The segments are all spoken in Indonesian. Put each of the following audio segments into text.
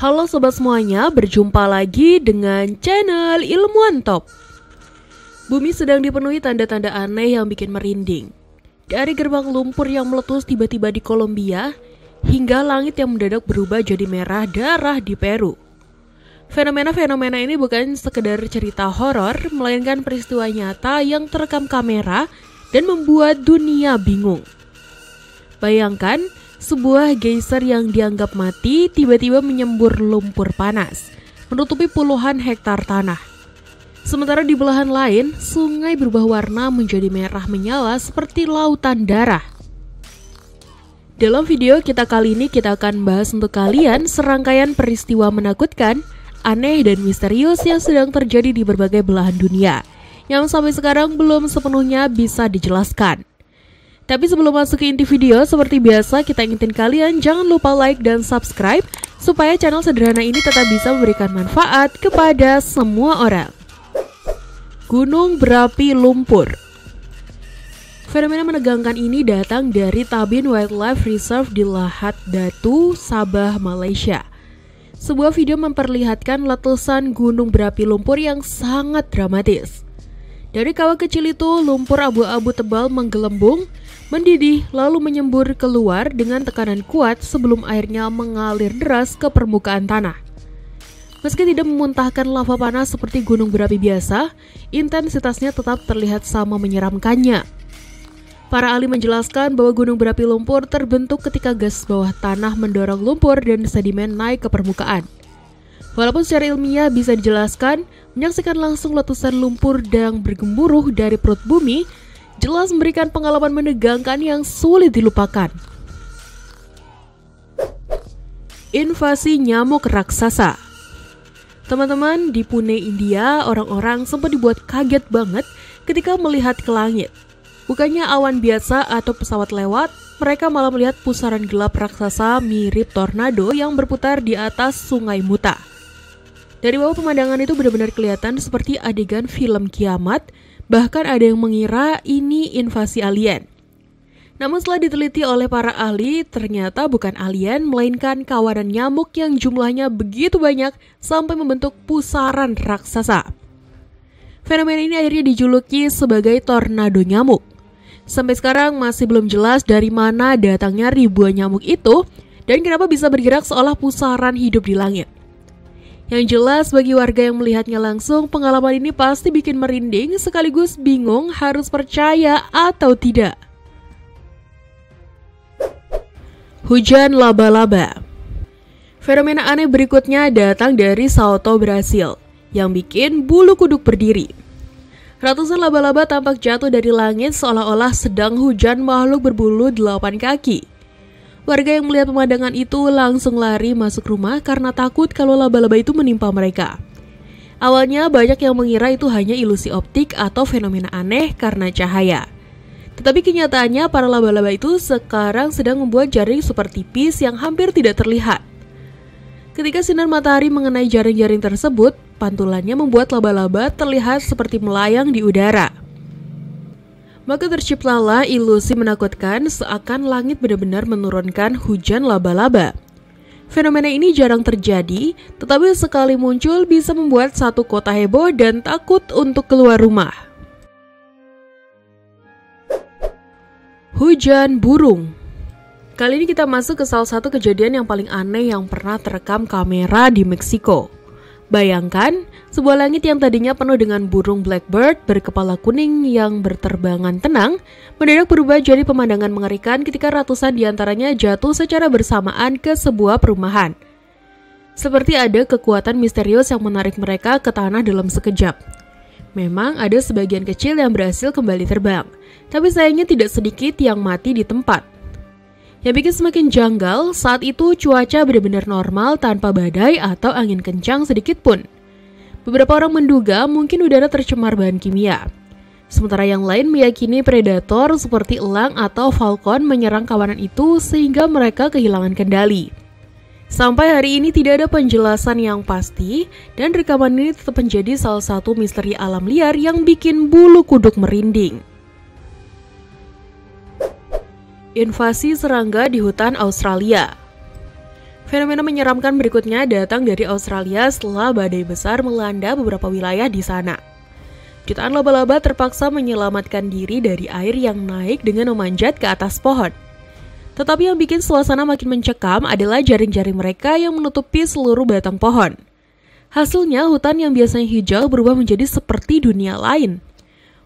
Halo sobat semuanya, berjumpa lagi dengan channel Ilmuwan Top. Bumi sedang dipenuhi tanda-tanda aneh yang bikin merinding. Dari gerbang lumpur yang meletus tiba-tiba di Kolombia, hingga langit yang mendadak berubah jadi merah darah di Peru. Fenomena-fenomena ini bukan sekedar cerita horor, melainkan peristiwa nyata yang terekam kamera dan membuat dunia bingung. Bayangkan, sebuah geyser yang dianggap mati tiba-tiba menyembur lumpur panas, menutupi puluhan hektar tanah. Sementara di belahan lain, sungai berubah warna menjadi merah menyala seperti lautan darah. Dalam video kita kali ini kita akan bahas untuk kalian serangkaian peristiwa menakutkan, aneh dan misterius yang sedang terjadi di berbagai belahan dunia, yang sampai sekarang belum sepenuhnya bisa dijelaskan. Tapi sebelum masuk ke inti video, seperti biasa kita ingetin kalian jangan lupa like dan subscribe supaya channel sederhana ini tetap bisa memberikan manfaat kepada semua orang. Gunung berapi lumpur. Fenomena menegangkan ini datang dari Tabin Wildlife Reserve di Lahad Datu, Sabah, Malaysia. Sebuah video memperlihatkan letusan gunung berapi lumpur yang sangat dramatis. Dari kawah kecil itu, lumpur abu-abu tebal menggelembung, mendidih lalu menyembur keluar dengan tekanan kuat sebelum airnya mengalir deras ke permukaan tanah. Meski tidak memuntahkan lava panas seperti gunung berapi biasa, intensitasnya tetap terlihat sama menyeramkannya. Para ahli menjelaskan bahwa gunung berapi lumpur terbentuk ketika gas bawah tanah mendorong lumpur dan sedimen naik ke permukaan. Walaupun secara ilmiah bisa dijelaskan, menyaksikan langsung letusan lumpur yang bergemuruh dari perut bumi jelas memberikan pengalaman menegangkan yang sulit dilupakan. Invasi nyamuk raksasa. Teman-teman, di Pune, India, orang-orang sempat dibuat kaget banget ketika melihat ke langit. Bukannya awan biasa atau pesawat lewat, mereka malah melihat pusaran gelap raksasa mirip tornado yang berputar di atas Sungai Muta. Dari bawah pemandangan itu benar-benar kelihatan seperti adegan film kiamat. Bahkan ada yang mengira ini invasi alien. Namun setelah diteliti oleh para ahli, ternyata bukan alien, melainkan kawanan nyamuk yang jumlahnya begitu banyak sampai membentuk pusaran raksasa. Fenomena ini akhirnya dijuluki sebagai tornado nyamuk. Sampai sekarang masih belum jelas dari mana datangnya ribuan nyamuk itu dan kenapa bisa bergerak seolah pusaran hidup di langit. Yang jelas bagi warga yang melihatnya langsung, pengalaman ini pasti bikin merinding sekaligus bingung harus percaya atau tidak. Hujan laba-laba. Fenomena aneh berikutnya datang dari Sao Paulo, Brasil, yang bikin bulu kuduk berdiri. Ratusan laba-laba tampak jatuh dari langit seolah-olah sedang hujan makhluk berbulu 8 kaki. Warga yang melihat pemandangan itu langsung lari masuk rumah karena takut kalau laba-laba itu menimpa mereka. Awalnya banyak yang mengira itu hanya ilusi optik atau fenomena aneh karena cahaya. Tetapi kenyataannya para laba-laba itu sekarang sedang membuat jaring super tipis yang hampir tidak terlihat. Ketika sinar matahari mengenai jaring-jaring tersebut, pantulannya membuat laba-laba terlihat seperti melayang di udara. Maka terciptalah ilusi menakutkan seakan langit benar-benar menurunkan hujan laba-laba. Fenomena ini jarang terjadi, tetapi sekali muncul bisa membuat satu kota heboh dan takut untuk keluar rumah. Hujan burung. Kali ini kita masuk ke salah satu kejadian yang paling aneh yang pernah terekam kamera di Meksiko. Bayangkan, sebuah langit yang tadinya penuh dengan burung blackbird berkepala kuning yang berterbangan tenang, mendadak berubah jadi pemandangan mengerikan ketika ratusan diantaranya jatuh secara bersamaan ke sebuah perumahan. Seperti ada kekuatan misterius yang menarik mereka ke tanah dalam sekejap. Memang ada sebagian kecil yang berhasil kembali terbang, tapi sayangnya tidak sedikit yang mati di tempat. Yang bikin semakin janggal, saat itu cuaca benar-benar normal tanpa badai atau angin kencang sedikit pun. Beberapa orang menduga mungkin udara tercemar bahan kimia. Sementara yang lain meyakini predator seperti elang atau falcon menyerang kawanan itu sehingga mereka kehilangan kendali. Sampai hari ini tidak ada penjelasan yang pasti dan rekaman ini tetap menjadi salah satu misteri alam liar yang bikin bulu kuduk merinding. Invasi serangga di hutan Australia. Fenomena menyeramkan berikutnya datang dari Australia setelah badai besar melanda beberapa wilayah di sana. Jutaan laba-laba terpaksa menyelamatkan diri dari air yang naik dengan memanjat ke atas pohon. Tetapi yang bikin suasana makin mencekam adalah jaring-jaring mereka yang menutupi seluruh batang pohon. Hasilnya, hutan yang biasanya hijau berubah menjadi seperti dunia lain.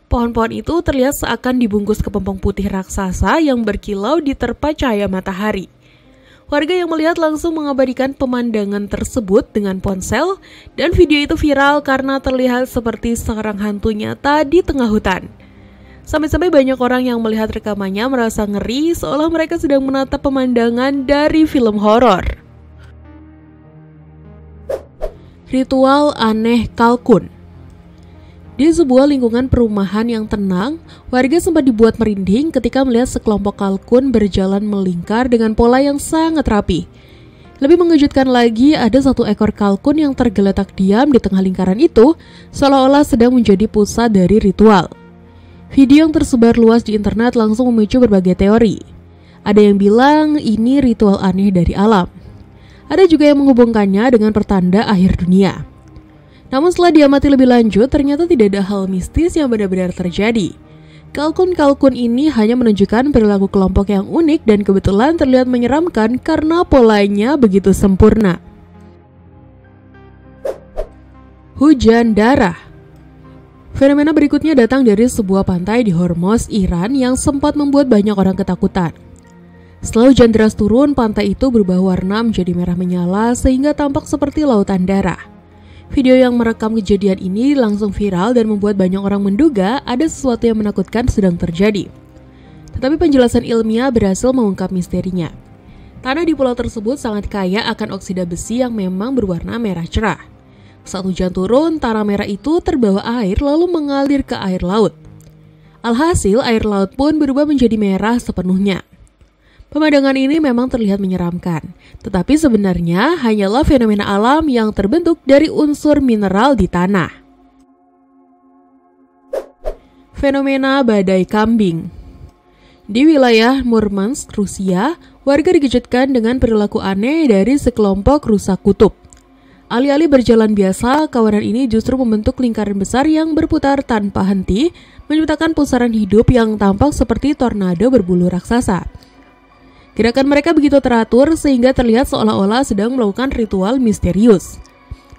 Pohon-pohon itu terlihat seakan dibungkus kepompong putih raksasa yang berkilau diterpa cahaya matahari. Warga yang melihat langsung mengabadikan pemandangan tersebut dengan ponsel, dan video itu viral karena terlihat seperti seorang hantu nyata di tengah hutan. Sampai-sampai banyak orang yang melihat rekamannya merasa ngeri seolah mereka sedang menatap pemandangan dari film horor. Ritual aneh kalkun. Di sebuah lingkungan perumahan yang tenang, warga sempat dibuat merinding ketika melihat sekelompok kalkun berjalan melingkar dengan pola yang sangat rapi. Lebih mengejutkan lagi, ada satu ekor kalkun yang tergeletak diam di tengah lingkaran itu, seolah-olah sedang menjadi pusat dari ritual. Video yang tersebar luas di internet langsung memicu berbagai teori. Ada yang bilang ini ritual aneh dari alam. Ada juga yang menghubungkannya dengan pertanda akhir dunia. Namun setelah diamati lebih lanjut, ternyata tidak ada hal mistis yang benar-benar terjadi. Kalkun-kalkun ini hanya menunjukkan perilaku kelompok yang unik dan kebetulan terlihat menyeramkan karena polanya begitu sempurna. Hujan darah. Fenomena berikutnya datang dari sebuah pantai di Hormuz, Iran yang sempat membuat banyak orang ketakutan. Setelah hujan deras turun, pantai itu berubah warna menjadi merah menyala sehingga tampak seperti lautan darah. Video yang merekam kejadian ini langsung viral dan membuat banyak orang menduga ada sesuatu yang menakutkan sedang terjadi. Tetapi penjelasan ilmiah berhasil mengungkap misterinya. Tanah di pulau tersebut sangat kaya akan oksida besi yang memang berwarna merah cerah. Saat hujan turun, tanah merah itu terbawa air lalu mengalir ke air laut. Alhasil, air laut pun berubah menjadi merah sepenuhnya. Pemandangan ini memang terlihat menyeramkan, tetapi sebenarnya hanyalah fenomena alam yang terbentuk dari unsur mineral di tanah. Fenomena badai kambing. Di wilayah Murmansk, Rusia, warga dikejutkan dengan perilaku aneh dari sekelompok rusa kutub. Alih-alih berjalan biasa, kawanan ini justru membentuk lingkaran besar yang berputar tanpa henti, menciptakan pusaran hidup yang tampak seperti tornado berbulu raksasa. Gerakan mereka begitu teratur sehingga terlihat seolah-olah sedang melakukan ritual misterius.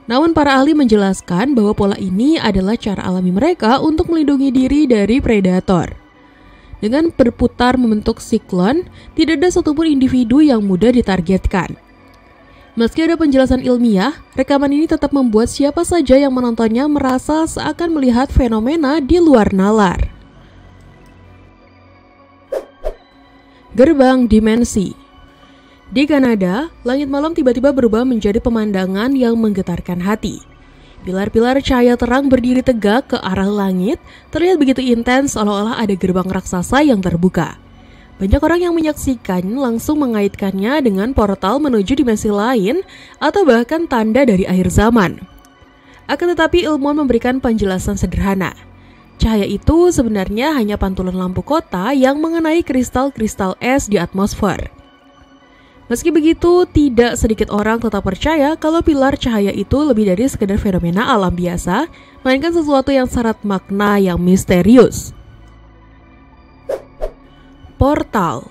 Namun para ahli menjelaskan bahwa pola ini adalah cara alami mereka untuk melindungi diri dari predator. Dengan berputar membentuk siklon, tidak ada satupun individu yang mudah ditargetkan. Meski ada penjelasan ilmiah, rekaman ini tetap membuat siapa saja yang menontonnya merasa seakan melihat fenomena di luar nalar. Gerbang dimensi. Di Kanada, langit malam tiba-tiba berubah menjadi pemandangan yang menggetarkan hati. Pilar-pilar cahaya terang berdiri tegak ke arah langit, terlihat begitu intens seolah-olah ada gerbang raksasa yang terbuka. Banyak orang yang menyaksikan langsung mengaitkannya dengan portal menuju dimensi lain atau bahkan tanda dari akhir zaman. Akan tetapi ilmuwan memberikan penjelasan sederhana. Cahaya itu sebenarnya hanya pantulan lampu kota yang mengenai kristal-kristal es di atmosfer. Meski begitu, tidak sedikit orang tetap percaya kalau pilar cahaya itu lebih dari sekedar fenomena alam biasa, melainkan sesuatu yang syarat makna yang misterius. Portal.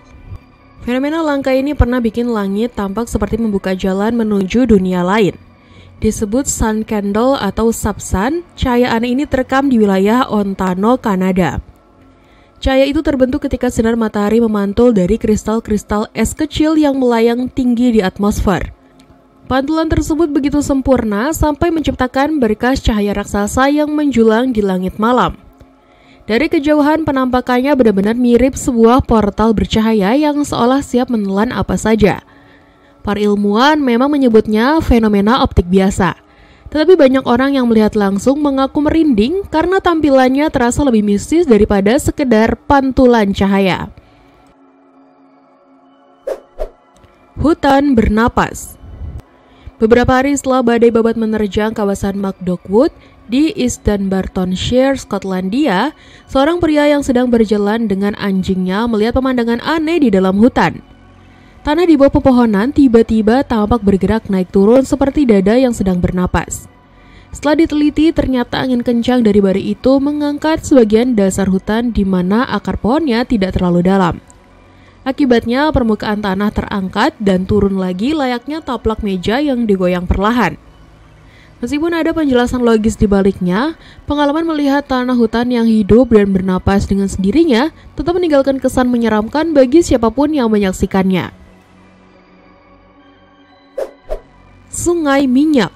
Fenomena langka ini pernah bikin langit tampak seperti membuka jalan menuju dunia lain. Disebut sun candle atau subsun, cahaya aneh ini terekam di wilayah Ontario, Kanada. Cahaya itu terbentuk ketika sinar matahari memantul dari kristal-kristal es kecil yang melayang tinggi di atmosfer. Pantulan tersebut begitu sempurna sampai menciptakan berkas cahaya raksasa yang menjulang di langit malam. Dari kejauhan penampakannya benar-benar mirip sebuah portal bercahaya yang seolah siap menelan apa saja. Para ilmuwan memang menyebutnya fenomena optik biasa. Tetapi banyak orang yang melihat langsung mengaku merinding karena tampilannya terasa lebih mistis daripada sekedar pantulan cahaya. Hutan bernapas. Beberapa hari setelah badai babat menerjang kawasan Macdonwood di East Dunbartonshire, Skotlandia, seorang pria yang sedang berjalan dengan anjingnya melihat pemandangan aneh di dalam hutan. Tanah di bawah pepohonan tiba-tiba tampak bergerak naik turun seperti dada yang sedang bernapas. Setelah diteliti, ternyata angin kencang dari badai itu mengangkat sebagian dasar hutan di mana akar pohonnya tidak terlalu dalam. Akibatnya permukaan tanah terangkat dan turun lagi layaknya taplak meja yang digoyang perlahan. Meskipun ada penjelasan logis di baliknya, pengalaman melihat tanah hutan yang hidup dan bernapas dengan sendirinya tetap meninggalkan kesan menyeramkan bagi siapapun yang menyaksikannya. Sungai Minyak.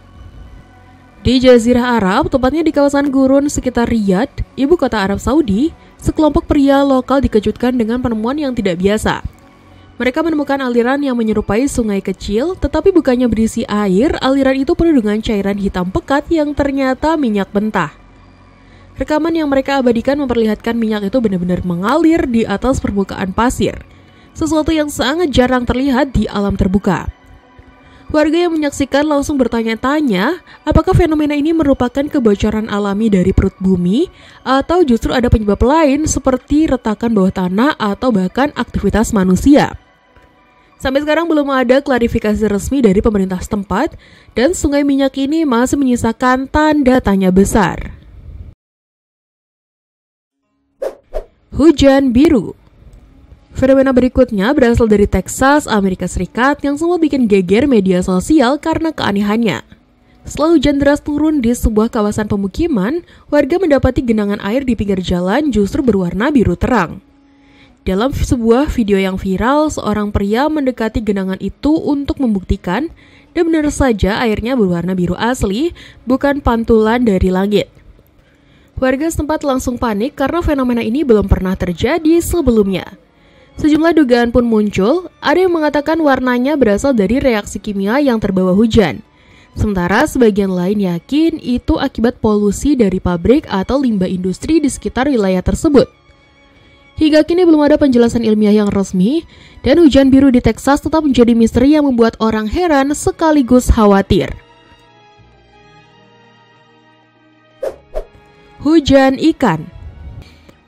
Di Jazirah Arab, tepatnya di kawasan gurun sekitar Riyadh, ibu kota Arab Saudi, sekelompok pria lokal dikejutkan dengan penemuan yang tidak biasa. Mereka menemukan aliran yang menyerupai sungai kecil, tetapi bukannya berisi air, aliran itu penuh dengan cairan hitam pekat yang ternyata minyak mentah. Rekaman yang mereka abadikan memperlihatkan minyak itu benar-benar mengalir di atas permukaan pasir, sesuatu yang sangat jarang terlihat di alam terbuka. Warga yang menyaksikan langsung bertanya-tanya, apakah fenomena ini merupakan kebocoran alami dari perut bumi, atau justru ada penyebab lain seperti retakan bawah tanah atau bahkan aktivitas manusia. Sampai sekarang belum ada klarifikasi resmi dari pemerintah setempat, dan sungai minyak ini masih menyisakan tanda tanya besar. Hujan biru. Fenomena berikutnya berasal dari Texas, Amerika Serikat yang semua bikin geger media sosial karena keanehannya. Setelah hujan deras turun di sebuah kawasan pemukiman, warga mendapati genangan air di pinggir jalan justru berwarna biru terang. Dalam sebuah video yang viral, seorang pria mendekati genangan itu untuk membuktikan, dan benar saja airnya berwarna biru asli, bukan pantulan dari langit. Warga setempat langsung panik karena fenomena ini belum pernah terjadi sebelumnya. Sejumlah dugaan pun muncul, ada yang mengatakan warnanya berasal dari reaksi kimia yang terbawa hujan. Sementara sebagian lain yakin itu akibat polusi dari pabrik atau limbah industri di sekitar wilayah tersebut. Hingga kini belum ada penjelasan ilmiah yang resmi, dan hujan biru di Texas tetap menjadi misteri yang membuat orang heran sekaligus khawatir. Hujan ikan.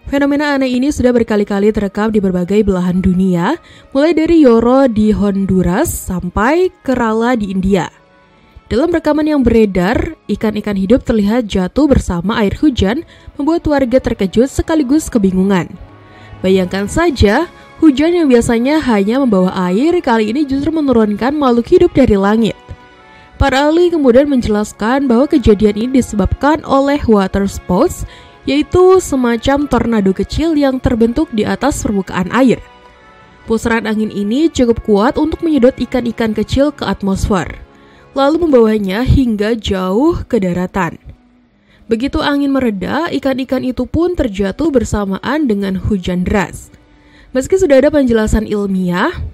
Fenomena aneh ini sudah berkali-kali terekam di berbagai belahan dunia, mulai dari Yoro di Honduras sampai Kerala di India. Dalam rekaman yang beredar, ikan-ikan hidup terlihat jatuh bersama air hujan, membuat warga terkejut sekaligus kebingungan. Bayangkan saja, hujan yang biasanya hanya membawa air, kali ini justru menurunkan makhluk hidup dari langit. Para ahli kemudian menjelaskan bahwa kejadian ini disebabkan oleh water spouts, yaitu semacam tornado kecil yang terbentuk di atas permukaan air. Pusaran angin ini cukup kuat untuk menyedot ikan-ikan kecil ke atmosfer, lalu membawanya hingga jauh ke daratan. Begitu angin mereda, ikan-ikan itu pun terjatuh bersamaan dengan hujan deras. Meski sudah ada penjelasan ilmiah,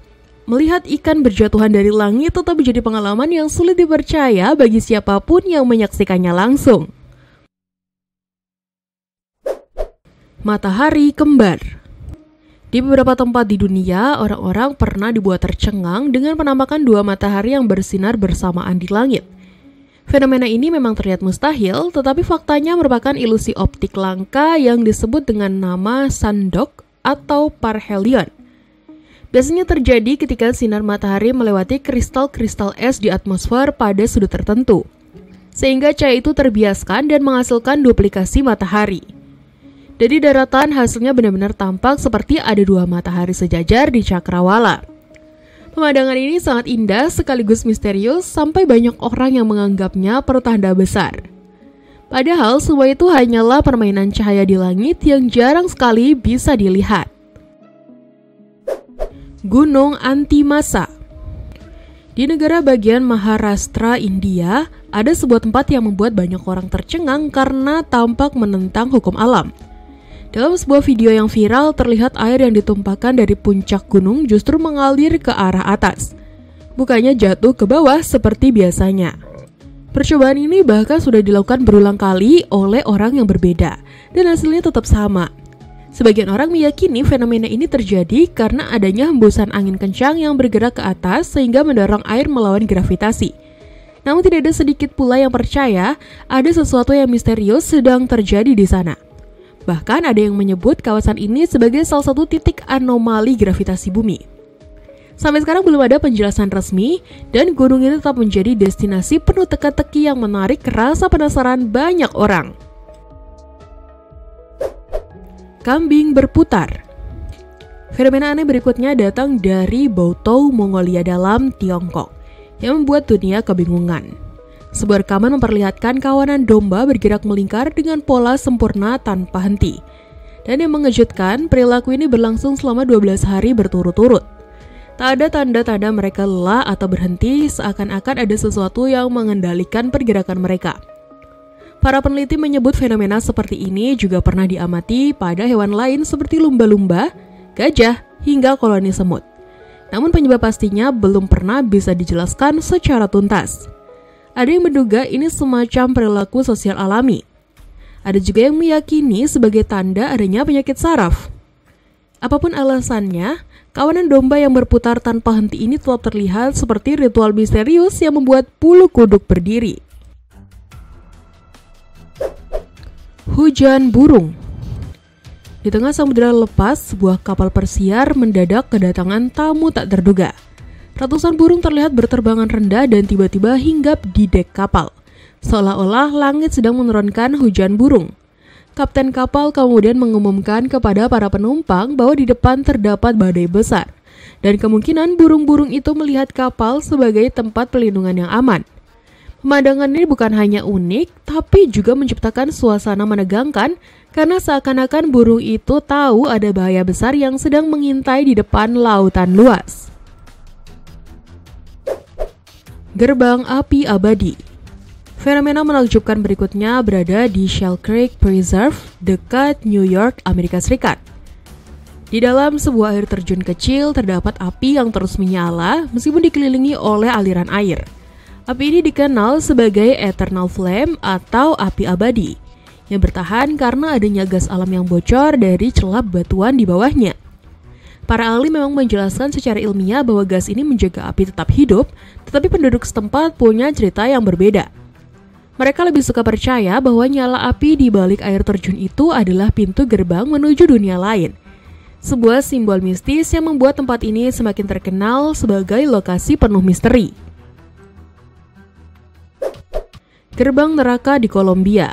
melihat ikan berjatuhan dari langit tetap menjadi pengalaman yang sulit dipercaya bagi siapapun yang menyaksikannya langsung. Matahari kembar. Di beberapa tempat di dunia, orang-orang pernah dibuat tercengang dengan penampakan dua matahari yang bersinar bersamaan di langit. Fenomena ini memang terlihat mustahil, tetapi faktanya merupakan ilusi optik langka yang disebut dengan nama sundog atau parhelion. Biasanya terjadi ketika sinar matahari melewati kristal-kristal es di atmosfer pada sudut tertentu, sehingga cahaya itu terbiaskan dan menghasilkan duplikasi matahari. Dari daratan hasilnya benar-benar tampak seperti ada dua matahari sejajar di cakrawala. Pemandangan ini sangat indah sekaligus misterius sampai banyak orang yang menganggapnya pertanda besar. Padahal semua itu hanyalah permainan cahaya di langit yang jarang sekali bisa dilihat. Gunung Anti Massa. Di negara bagian Maharashtra, India, ada sebuah tempat yang membuat banyak orang tercengang karena tampak menentang hukum alam. Dalam sebuah video yang viral, terlihat air yang ditumpahkan dari puncak gunung justru mengalir ke arah atas, bukannya jatuh ke bawah seperti biasanya. Percobaan ini bahkan sudah dilakukan berulang kali oleh orang yang berbeda, dan hasilnya tetap sama. Sebagian orang meyakini fenomena ini terjadi karena adanya hembusan angin kencang yang bergerak ke atas sehingga mendorong air melawan gravitasi. Namun tidak ada sedikit pula yang percaya ada sesuatu yang misterius sedang terjadi di sana. Bahkan ada yang menyebut kawasan ini sebagai salah satu titik anomali gravitasi bumi. Sampai sekarang belum ada penjelasan resmi, dan gunung ini tetap menjadi destinasi penuh teka-teki yang menarik rasa penasaran banyak orang. Kambing berputar. Fenomena aneh berikutnya datang dari Bautou, Mongolia Dalam, Tiongkok, yang membuat dunia kebingungan. Sebuah rekaman memperlihatkan kawanan domba bergerak melingkar dengan pola sempurna tanpa henti. Dan yang mengejutkan, perilaku ini berlangsung selama 12 hari berturut-turut. Tak ada tanda-tanda mereka lelah atau berhenti, seakan-akan ada sesuatu yang mengendalikan pergerakan mereka. Para peneliti menyebut fenomena seperti ini juga pernah diamati pada hewan lain seperti lumba-lumba, gajah, hingga koloni semut. Namun penyebab pastinya belum pernah bisa dijelaskan secara tuntas. Ada yang menduga ini semacam perilaku sosial alami. Ada juga yang meyakini sebagai tanda adanya penyakit saraf. Apapun alasannya, kawanan domba yang berputar tanpa henti ini tetap terlihat seperti ritual misterius yang membuat bulu kuduk berdiri. Hujan burung. Di tengah samudera lepas, sebuah kapal persiar mendadak kedatangan tamu tak terduga. Ratusan burung terlihat berterbangan rendah dan tiba-tiba hinggap di dek kapal, seolah-olah langit sedang menurunkan hujan burung. Kapten kapal kemudian mengumumkan kepada para penumpang bahwa di depan terdapat badai besar, dan kemungkinan burung-burung itu melihat kapal sebagai tempat pelindungan yang aman. Pemandangan ini bukan hanya unik, tapi juga menciptakan suasana menegangkan karena seakan-akan burung itu tahu ada bahaya besar yang sedang mengintai di depan lautan luas. Gerbang api abadi. Fenomena menakjubkan berikutnya berada di Shell Creek Preserve dekat New York, Amerika Serikat. Di dalam sebuah air terjun kecil terdapat api yang terus menyala meskipun dikelilingi oleh aliran air. Api ini dikenal sebagai Eternal Flame atau api abadi, yang bertahan karena adanya gas alam yang bocor dari celah batuan di bawahnya. Para ahli memang menjelaskan secara ilmiah bahwa gas ini menjaga api tetap hidup, tetapi penduduk setempat punya cerita yang berbeda. Mereka lebih suka percaya bahwa nyala api di balik air terjun itu adalah pintu gerbang menuju dunia lain. Sebuah simbol mistis yang membuat tempat ini semakin terkenal sebagai lokasi penuh misteri. Gerbang neraka di Kolombia.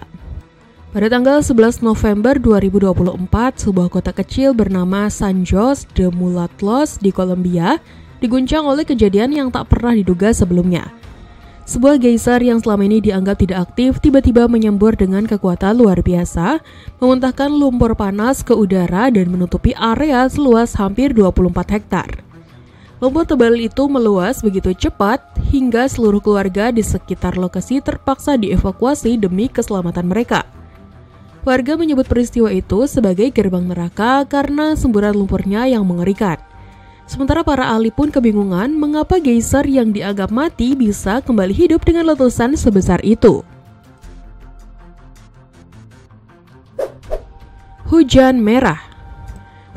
Pada tanggal 11 November 2024, sebuah kota kecil bernama San Jose de Mulatlos di Kolombia diguncang oleh kejadian yang tak pernah diduga sebelumnya. Sebuah geyser yang selama ini dianggap tidak aktif tiba-tiba menyembur dengan kekuatan luar biasa, memuntahkan lumpur panas ke udara dan menutupi area seluas hampir 24 hektar. Lumpur tebal itu meluas begitu cepat hingga seluruh keluarga di sekitar lokasi terpaksa dievakuasi demi keselamatan mereka. Warga menyebut peristiwa itu sebagai gerbang neraka karena semburan lumpurnya yang mengerikan. Sementara para ahli pun kebingungan mengapa geyser yang dianggap mati bisa kembali hidup dengan letusan sebesar itu. Hujan merah.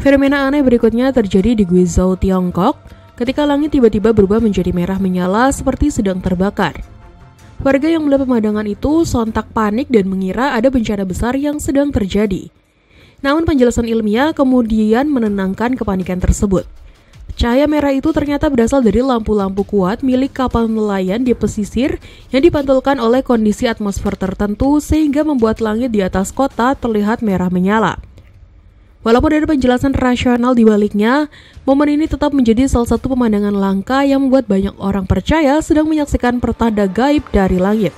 Fenomena aneh berikutnya terjadi di Guizhou, Tiongkok, ketika langit tiba-tiba berubah menjadi merah menyala seperti sedang terbakar. Warga yang melihat pemandangan itu sontak panik dan mengira ada bencana besar yang sedang terjadi. Namun penjelasan ilmiah kemudian menenangkan kepanikan tersebut. Cahaya merah itu ternyata berasal dari lampu-lampu kuat milik kapal nelayan di pesisir yang dipantulkan oleh kondisi atmosfer tertentu sehingga membuat langit di atas kota terlihat merah menyala. Walaupun ada penjelasan rasional di baliknya, momen ini tetap menjadi salah satu pemandangan langka yang membuat banyak orang percaya sedang menyaksikan pertanda gaib dari langit.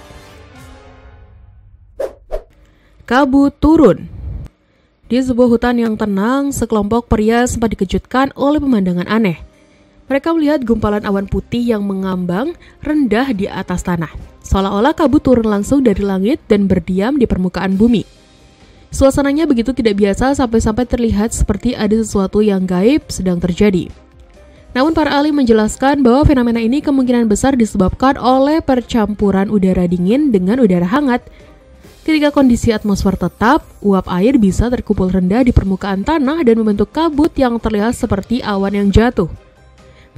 Kabut turun. Di sebuah hutan yang tenang, sekelompok pria sempat dikejutkan oleh pemandangan aneh. Mereka melihat gumpalan awan putih yang mengambang rendah di atas tanah, seolah-olah kabut turun langsung dari langit dan berdiam di permukaan bumi. Suasananya begitu tidak biasa sampai-sampai terlihat seperti ada sesuatu yang gaib sedang terjadi. Namun para ahli menjelaskan bahwa fenomena ini kemungkinan besar disebabkan oleh percampuran udara dingin dengan udara hangat. Ketika kondisi atmosfer tetap, uap air bisa terkumpul rendah di permukaan tanah dan membentuk kabut yang terlihat seperti awan yang jatuh.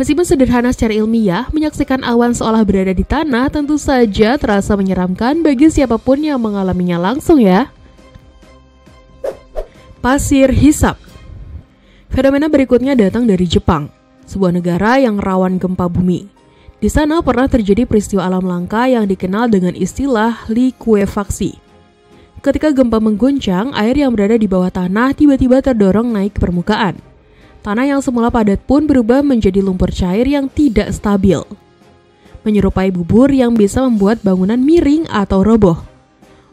Meskipun sederhana secara ilmiah, menyaksikan awan seolah berada di tanah tentu saja terasa menyeramkan bagi siapapun yang mengalaminya langsung ya. Pasir hisap. Fenomena berikutnya datang dari Jepang. sebuah negara yang rawan gempa bumi. Di sana pernah terjadi peristiwa alam langka yang dikenal dengan istilah likuefaksi. Ketika gempa mengguncang, air yang berada di bawah tanah tiba-tiba terdorong naik ke permukaan. Tanah yang semula padat pun berubah menjadi lumpur cair yang tidak stabil, menyerupai bubur yang bisa membuat bangunan miring atau roboh.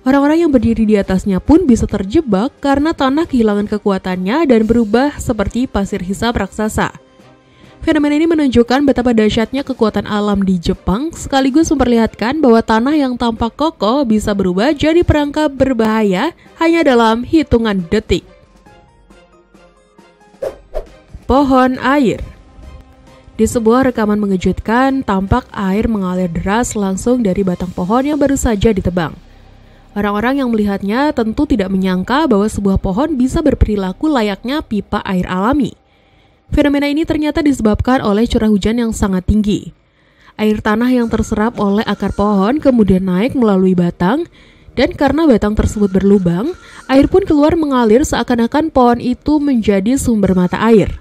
Orang-orang yang berdiri di atasnya pun bisa terjebak karena tanah kehilangan kekuatannya dan berubah seperti pasir hisap raksasa. Fenomena ini menunjukkan betapa dahsyatnya kekuatan alam di Jepang, sekaligus memperlihatkan bahwa tanah yang tampak kokoh bisa berubah jadi perangkap berbahaya hanya dalam hitungan detik. Pohon air. Di sebuah rekaman mengejutkan, tampak air mengalir deras langsung dari batang pohon yang baru saja ditebang. Orang-orang yang melihatnya tentu tidak menyangka bahwa sebuah pohon bisa berperilaku layaknya pipa air alami. Fenomena ini ternyata disebabkan oleh curah hujan yang sangat tinggi. Air tanah yang terserap oleh akar pohon kemudian naik melalui batang, dan karena batang tersebut berlubang, air pun keluar mengalir seakan-akan pohon itu menjadi sumber mata air.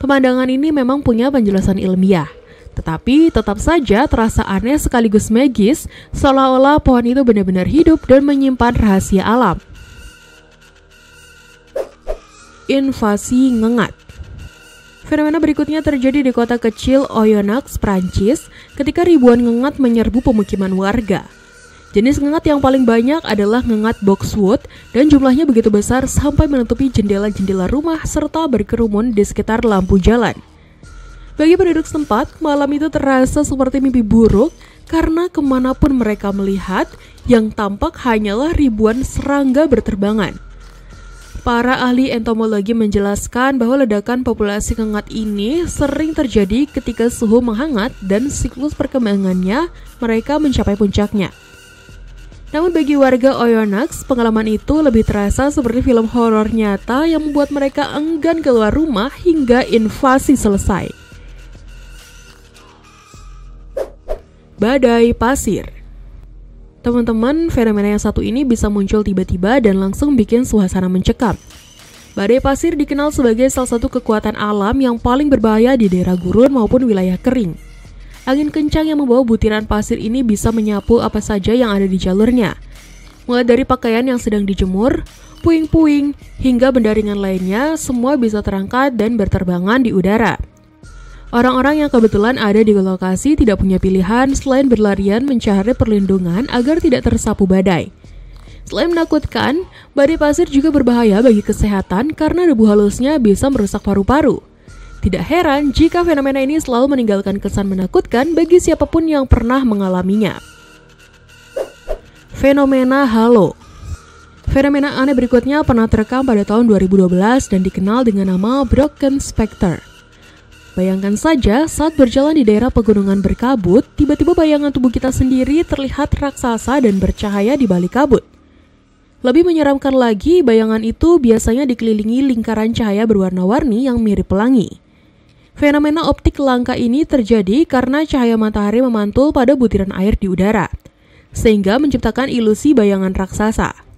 Pemandangan ini memang punya penjelasan ilmiah, tetapi tetap saja terasa aneh sekaligus magis, seolah-olah pohon itu benar-benar hidup dan menyimpan rahasia alam. Invasi ngengat. Fenomena berikutnya terjadi di kota kecil Oyonnax, Prancis, ketika ribuan ngengat menyerbu pemukiman warga. Jenis ngengat yang paling banyak adalah ngengat boxwood dan jumlahnya begitu besar sampai menutupi jendela-jendela rumah serta berkerumun di sekitar lampu jalan. Bagi penduduk setempat, malam itu terasa seperti mimpi buruk karena kemanapun mereka melihat, yang tampak hanyalah ribuan serangga berterbangan. Para ahli entomologi menjelaskan bahwa ledakan populasi ngengat ini sering terjadi ketika suhu menghangat dan siklus perkembangannya mereka mencapai puncaknya. Namun bagi warga Oyonnax, pengalaman itu lebih terasa seperti film horor nyata yang membuat mereka enggan keluar rumah hingga invasi selesai. Badai pasir. Teman-teman, fenomena yang satu ini bisa muncul tiba-tiba dan langsung bikin suasana mencekam. Badai pasir dikenal sebagai salah satu kekuatan alam yang paling berbahaya di daerah gurun maupun wilayah kering. Angin kencang yang membawa butiran pasir ini bisa menyapu apa saja yang ada di jalurnya. Mulai dari pakaian yang sedang dijemur, puing-puing, hingga benda ringan lainnya, semua bisa terangkat dan berterbangan di udara. Orang-orang yang kebetulan ada di lokasi tidak punya pilihan selain berlarian mencari perlindungan agar tidak tersapu badai. Selain menakutkan, badai pasir juga berbahaya bagi kesehatan karena debu halusnya bisa merusak paru-paru. Tidak heran jika fenomena ini selalu meninggalkan kesan menakutkan bagi siapapun yang pernah mengalaminya. Fenomena halo. Fenomena aneh berikutnya pernah terekam pada tahun 2012 dan dikenal dengan nama Broken Spectre. Bayangkan saja saat berjalan di daerah pegunungan berkabut, tiba-tiba bayangan tubuh kita sendiri terlihat raksasa dan bercahaya di balik kabut. Lebih menyeramkan lagi, bayangan itu biasanya dikelilingi lingkaran cahaya berwarna-warni yang mirip pelangi. Fenomena optik langka ini terjadi karena cahaya matahari memantul pada butiran air di udara, sehingga menciptakan ilusi bayangan raksasa.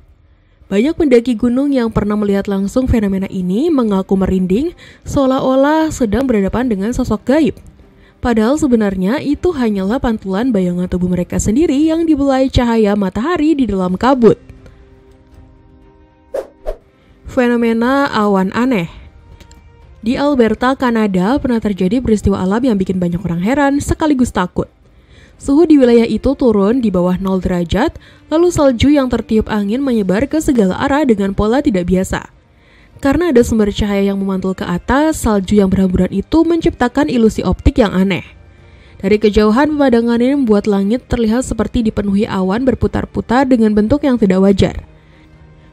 Banyak pendaki gunung yang pernah melihat langsung fenomena ini mengaku merinding seolah-olah sedang berhadapan dengan sosok gaib. Padahal sebenarnya itu hanyalah pantulan bayangan tubuh mereka sendiri yang dibelai cahaya matahari di dalam kabut. Fenomena awan aneh. Di Alberta, Kanada, pernah terjadi peristiwa alam yang bikin banyak orang heran sekaligus takut. Suhu di wilayah itu turun di bawah 0 derajat, lalu salju yang tertiup angin menyebar ke segala arah dengan pola tidak biasa. Karena ada sumber cahaya yang memantul ke atas, salju yang berhamburan itu menciptakan ilusi optik yang aneh. Dari kejauhan, pemandangan ini membuat langit terlihat seperti dipenuhi awan berputar-putar dengan bentuk yang tidak wajar.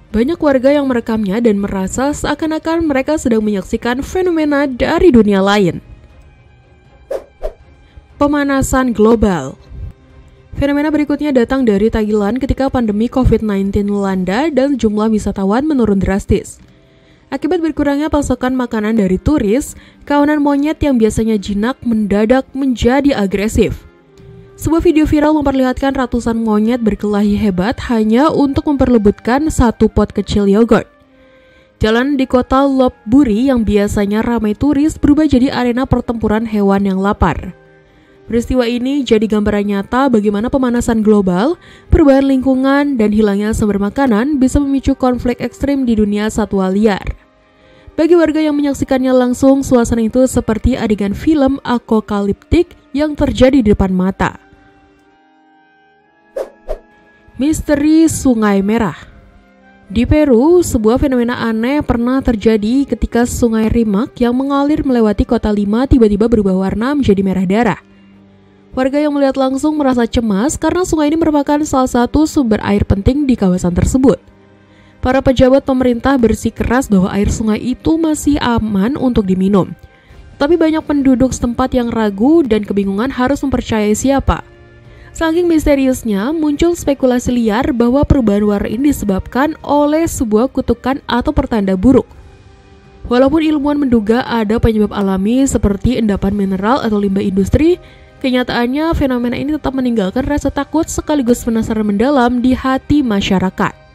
Banyak warga yang merekamnya dan merasa seakan-akan mereka sedang menyaksikan fenomena dari dunia lain. Pemanasan global. Fenomena berikutnya datang dari Thailand ketika pandemi COVID-19 melanda dan jumlah wisatawan menurun drastis. Akibat berkurangnya pasokan makanan dari turis, kawanan monyet yang biasanya jinak mendadak menjadi agresif. Sebuah video viral memperlihatkan ratusan monyet berkelahi hebat hanya untuk memperebutkan satu pot kecil yogurt. Jalan di kota Lopburi yang biasanya ramai turis berubah jadi arena pertempuran hewan yang lapar. Peristiwa ini jadi gambaran nyata bagaimana pemanasan global, perubahan lingkungan, dan hilangnya sumber makanan bisa memicu konflik ekstrim di dunia satwa liar. Bagi warga yang menyaksikannya langsung, suasana itu seperti adegan film apokaliptik yang terjadi di depan mata. Misteri Sungai Merah. Di Peru, sebuah fenomena aneh pernah terjadi ketika Sungai Rimac yang mengalir melewati kota Lima tiba-tiba berubah warna menjadi merah darah. Warga yang melihat langsung merasa cemas karena sungai ini merupakan salah satu sumber air penting di kawasan tersebut. Para pejabat pemerintah bersikeras bahwa air sungai itu masih aman untuk diminum. Tapi banyak penduduk setempat yang ragu dan kebingungan harus mempercayai siapa. Saking misteriusnya, muncul spekulasi liar bahwa perubahan warna ini disebabkan oleh sebuah kutukan atau pertanda buruk. Walaupun ilmuwan menduga ada penyebab alami seperti endapan mineral atau limbah industri, kenyataannya fenomena ini tetap meninggalkan rasa takut sekaligus penasaran mendalam di hati masyarakat.